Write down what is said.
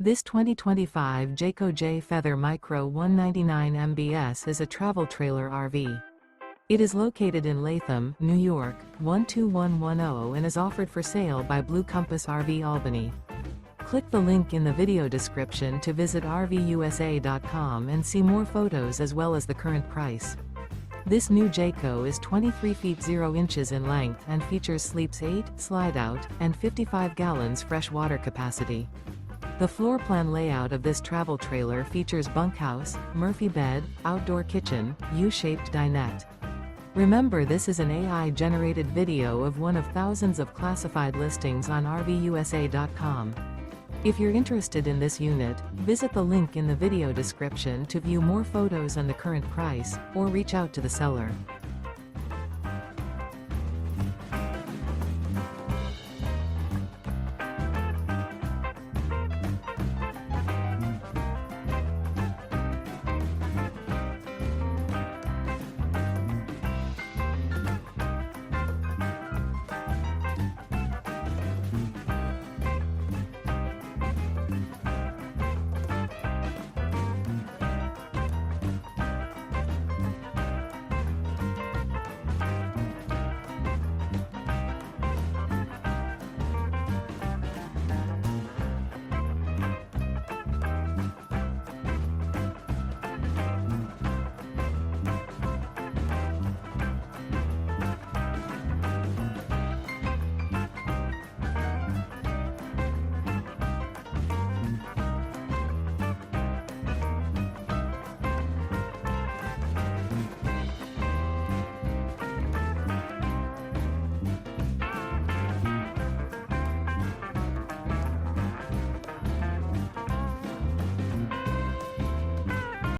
This 2025 Jayco Jay Feather Micro 199 MBS is a travel trailer RV. It is located in Latham, New York, 12110 and is offered for sale by Blue Compass RV Albany. Click the link in the video description to visit RVUSA.com and see more photos as well as the current price. This new Jayco is 23 feet 0 inches in length and features sleeps 8, slide-out, and 55 gallons fresh water capacity. The floor plan layout of this travel trailer features bunkhouse, Murphy bed, outdoor kitchen, U-shaped dinette. Remember, this is an AI-generated video of one of thousands of classified listings on RVUSA.com. If you're interested in this unit, visit the link in the video description to view more photos and the current price, or reach out to the seller.